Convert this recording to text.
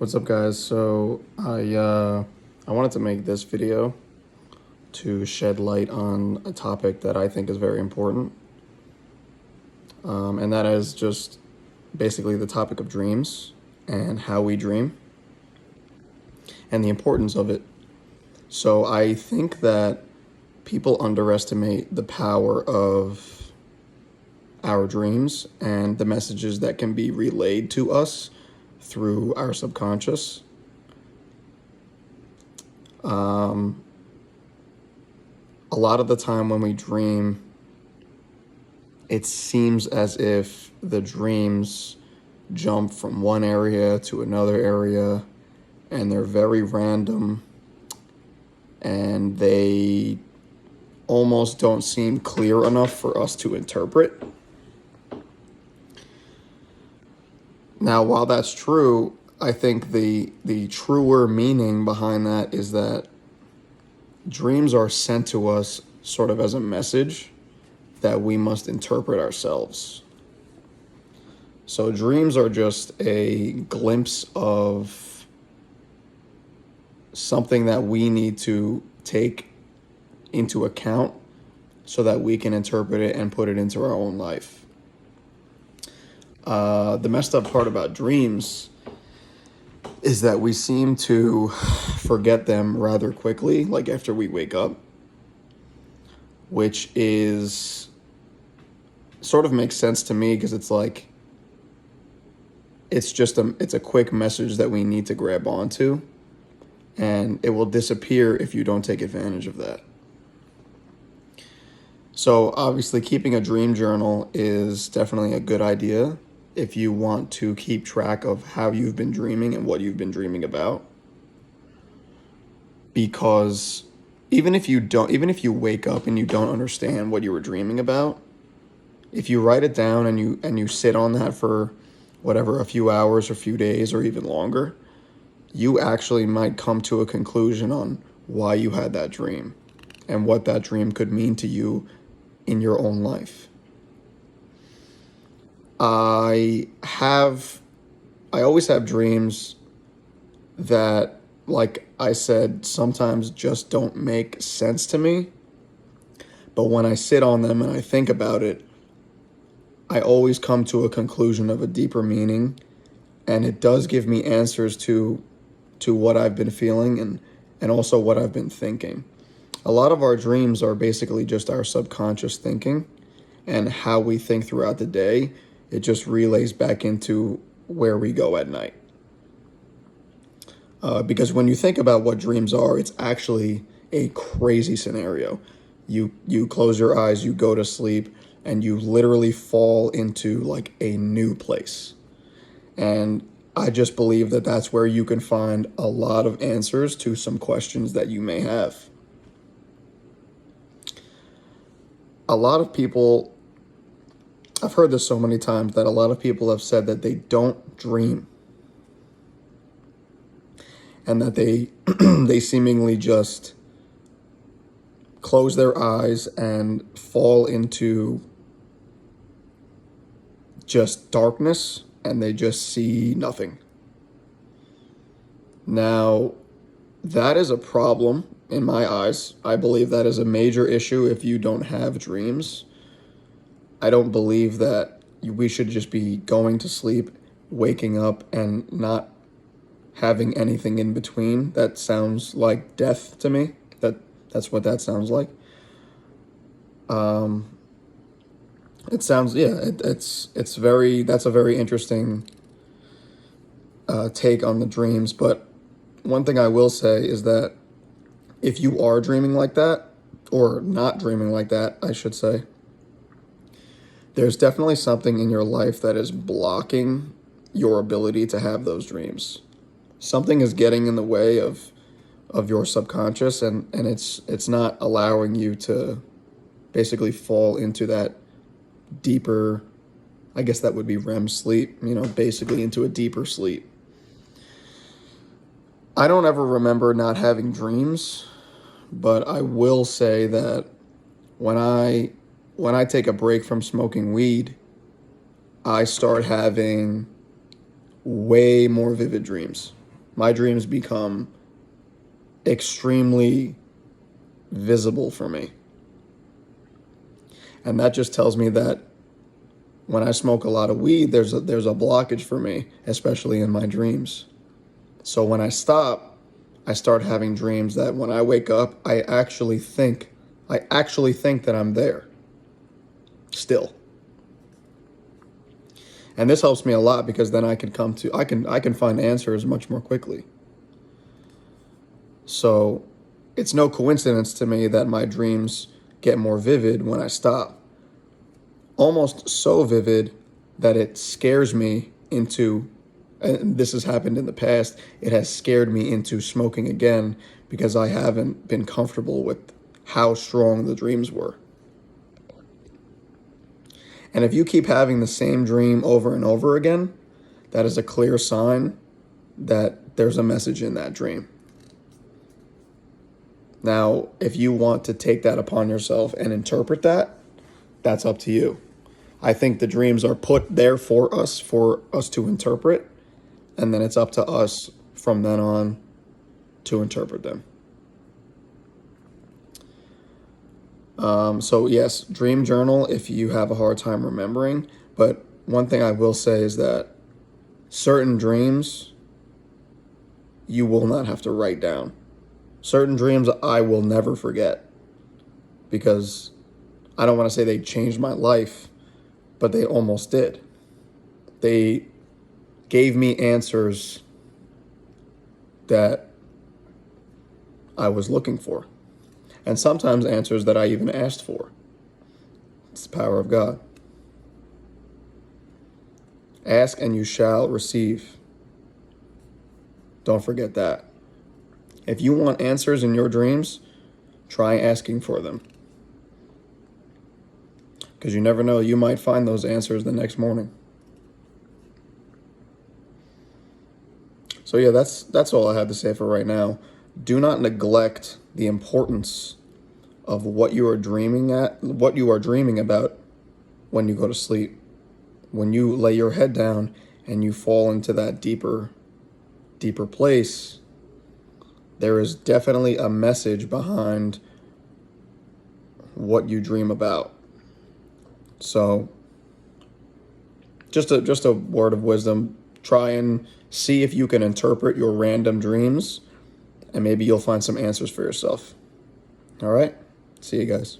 What's up, guys? I wanted to make this video to shed light on a topic that I think is very important, and that is just basically the topic of dreams and how we dream and the importance of it. So I think that people underestimate the power of our dreams and the messages that can be relayed to us through our subconscious. A lot of the time when we dream, it seems as if the dreams jump from one area to another area, and they're very random, and they almost don't seem clear enough for us to interpret. Now, while that's true, I think the truer meaning behind that is that dreams are sent to us sort of as a message that we must interpret ourselves. So dreams are just a glimpse of something that we need to take into account so that we can interpret it and put it into our own life. The messed up part about dreams is that we seem to forget them rather quickly, like after we wake up, which is sort of makes sense to me because it's like it's a quick message that we need to grab onto, and it will disappear if you don't take advantage of that. So obviously keeping a dream journal is definitely a good idea if you want to keep track of how you've been dreaming and what you've been dreaming about. Because even if you wake up and you don't understand what you were dreaming about, if you write it down and you sit on that for whatever, a few hours or a few days or even longer, you actually might come to a conclusion on why you had that dream and what that dream could mean to you in your own life. I always have dreams that, like I said, sometimes just don't make sense to me. But when I sit on them and I think about it, I always come to a conclusion of a deeper meaning, and it does give me answers to what I've been feeling and also what I've been thinking. A lot of our dreams are basically just our subconscious thinking, and how we think throughout the day. It just relays back into where we go at night. Because when you think about what dreams are, it's actually a crazy scenario. You close your eyes, you go to sleep, and you literally fall into like a new place. And I just believe that that's where you can find a lot of answers to some questions that you may have. A lot of people, I've heard this so many times, that a lot of people have said that they don't dream. And that they they seemingly just close their eyes and fall into just darkness, and they just see nothing. Now, that is a problem in my eyes. I believe that is a major issue if you don't have dreams. I don't believe that we should just be going to sleep, waking up, and not having anything in between. That sounds like death to me. That's what that sounds like. It sounds, yeah, that's a very interesting take on the dreams. But one thing I will say is that if you are dreaming like that, or not dreaming like that, I should say, there's definitely something in your life that is blocking your ability to have those dreams. Something is getting in the way of your subconscious, and it's not allowing you to basically fall into that deeper, I guess that would be REM sleep, basically into a deeper sleep. I don't ever remember not having dreams, but I will say that when I take a break from smoking weed, I start having way more vivid dreams. My dreams become extremely visible for me. And that just tells me that when I smoke a lot of weed, there's a blockage for me, especially in my dreams. So when I stop, I start having dreams that when I wake up, I actually think that I'm there still. And this helps me a lot because then I can find answers much more quickly. So it's no coincidence to me that my dreams get more vivid when I stop. Almost so vivid that it scares me into, and this has happened in the past, it has scared me into smoking again because I haven't been comfortable with how strong the dreams were. And if you keep having the same dream over and over again, that is a clear sign that there's a message in that dream. Now, if you want to take that upon yourself and interpret that, that's up to you. I think the dreams are put there for us to interpret, and then it's up to us from then on to interpret them. So yes, dream journal if you have a hard time remembering. But one thing I will say is that certain dreams you will not have to write down. Certain dreams I will never forget because I don't want to say they changed my life, but they almost did. They gave me answers that I was looking for. And sometimes answers that I even asked for. It's the power of God. Ask and you shall receive. Don't forget that. If you want answers in your dreams, try asking for them. Because you never know, you might find those answers the next morning. So yeah, that's all I have to say for right now. Do not neglect the importance of what you are dreaming about when you go to sleep. When you lay your head down and you fall into that deeper place, there is definitely a message behind what you dream about. So just a word of wisdom, try and see if you can interpret your random dreams, and maybe you'll find some answers for yourself. All right? See you guys.